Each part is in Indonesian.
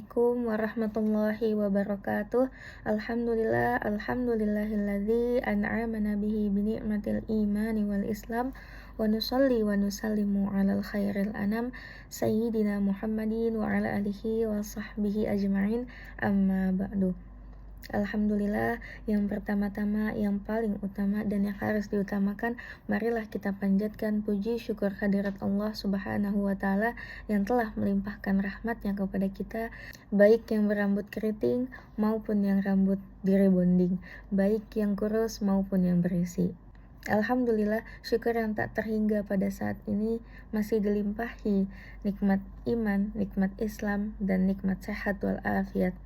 Assalamualaikum warahmatullahi wabarakatuh. Alhamdulillahilladzi an'amana bihi bi ni'matil imani wal islam wa nusalli wa nusallimu alal khairil anam sayyidina Muhammadin wa ala alihi wa sahbihi ajma'in, amma ba'du. Alhamdulillah, yang pertama-tama, yang paling utama dan yang harus diutamakan, marilah kita panjatkan puji syukur hadirat Allah Subhanahu wa Ta'ala yang telah melimpahkan rahmatnya kepada kita, baik yang berambut keriting maupun yang rambut direbonding, baik yang kurus maupun yang berisi. Alhamdulillah, syukur yang tak terhingga pada saat ini masih dilimpahi nikmat iman, nikmat Islam, dan nikmat sehat walafiat.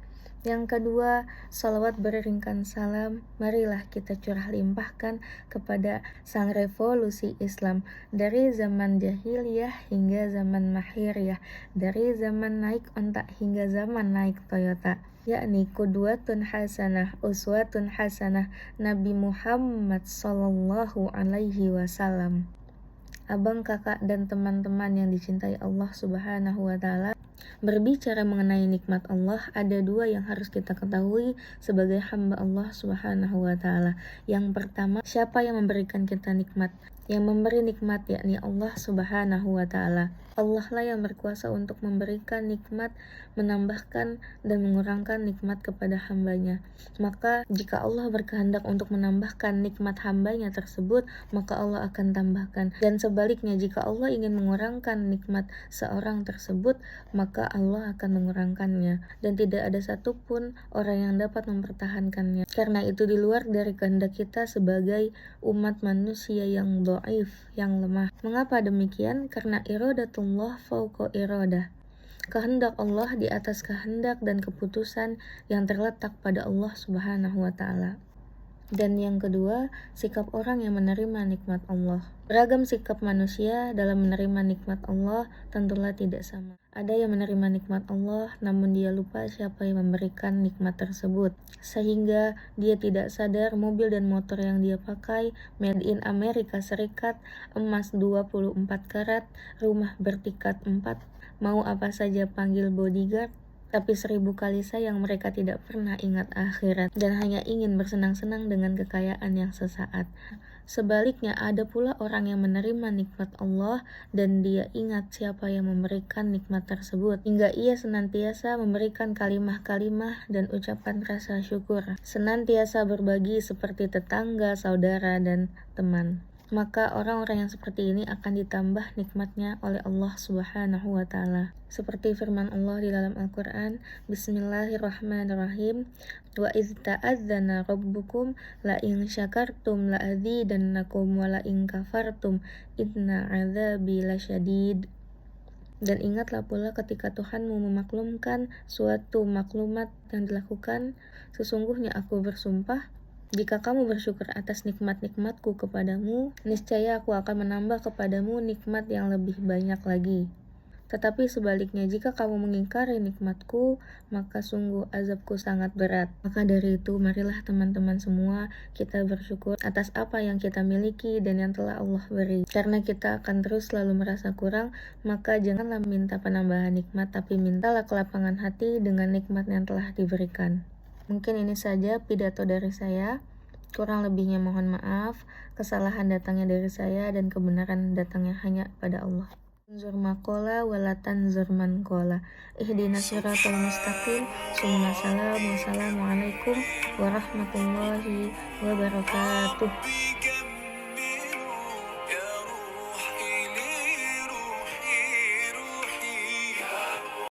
Yang kedua, salawat beriringkan salam, marilah kita curah limpahkan kepada sang revolusi Islam dari zaman jahiliyah hingga zaman mahiriyah, dari zaman naik ontak hingga zaman naik Toyota, yakni qudwatun hasanah, uswatun hasanah, Nabi Muhammad sallallahu alaihi wasallam. Abang, kakak, dan teman-teman yang dicintai Allah Subhanahu wa Ta'ala, berbicara mengenai nikmat Allah, ada dua yang harus kita ketahui sebagai hamba Allah Subhanahu wa Ta'ala. Yang pertama, siapa yang memberikan kita nikmat? Yang memberi nikmat yakni Allah Subhanahu wa Ta'ala. Allah lah yang berkuasa untuk memberikan nikmat, menambahkan dan mengurangkan nikmat kepada hambanya. Maka jika Allah berkehendak untuk menambahkan nikmat hambanya tersebut, maka Allah akan tambahkan. Dan sebaliknya, jika Allah ingin mengurangkan nikmat seorang tersebut, maka Allah akan mengurangkannya. Dan tidak ada satupun orang yang dapat mempertahankannya. Karena itu di luar dari kehendak kita sebagai umat manusia yang dhaif, yang lemah. Mengapa demikian? Karena iradatullah fauqa iradah. Kehendak Allah di atas kehendak dan keputusan yang terletak pada Allah Subhanahu wa Ta'ala. Dan yang kedua, sikap orang yang menerima nikmat Allah. Beragam sikap manusia dalam menerima nikmat Allah tentulah tidak sama. Ada yang menerima nikmat Allah namun dia lupa siapa yang memberikan nikmat tersebut, sehingga dia tidak sadar mobil dan motor yang dia pakai made in Amerika Serikat, emas 24 karat, rumah bertingkat 4, mau apa saja panggil bodyguard, tapi 1000 kali sayang mereka tidak pernah ingat akhirat dan hanya ingin bersenang-senang dengan kekayaan yang sesaat. Sebaliknya, ada pula orang yang menerima nikmat Allah dan dia ingat siapa yang memberikan nikmat tersebut, hingga ia senantiasa memberikan kalimah-kalimah dan ucapan rasa syukur, senantiasa berbagi seperti tetangga, saudara, dan teman. Maka orang-orang yang seperti ini akan ditambah nikmatnya oleh Allah Subhanahu wa Ta'ala. Seperti firman Allah di dalam Al-Quran, Bismillahirrahmanirrahim, wa idh ta'adzana rabbukum la in syakartum la azidannakum wa la in kafartum inna azabi lasyadid. Dan ingatlah pula ketika Tuhanmu memaklumkan suatu maklumat yang dilakukan, sesungguhnya aku bersumpah, jika kamu bersyukur atas nikmat-nikmatku kepadamu, niscaya aku akan menambah kepadamu nikmat yang lebih banyak lagi. Tetapi sebaliknya, jika kamu mengingkari nikmatku, maka sungguh azabku sangat berat. Maka dari itu, marilah teman-teman semua kita bersyukur atas apa yang kita miliki dan yang telah Allah beri. Karena kita akan terus selalu merasa kurang, maka janganlah minta penambahan nikmat, tapi mintalah kelapangan hati dengan nikmat yang telah diberikan. Mungkin ini saja pidato dari saya. Kurang lebihnya mohon maaf. Kesalahan datangnya dari saya dan kebenaran datangnya hanya pada Allah. Zur maqala walatan zur man qala. Ihdinas siratal mustaqim. Summa salam. Wassalamualaikum warahmatullahi wabarakatuh.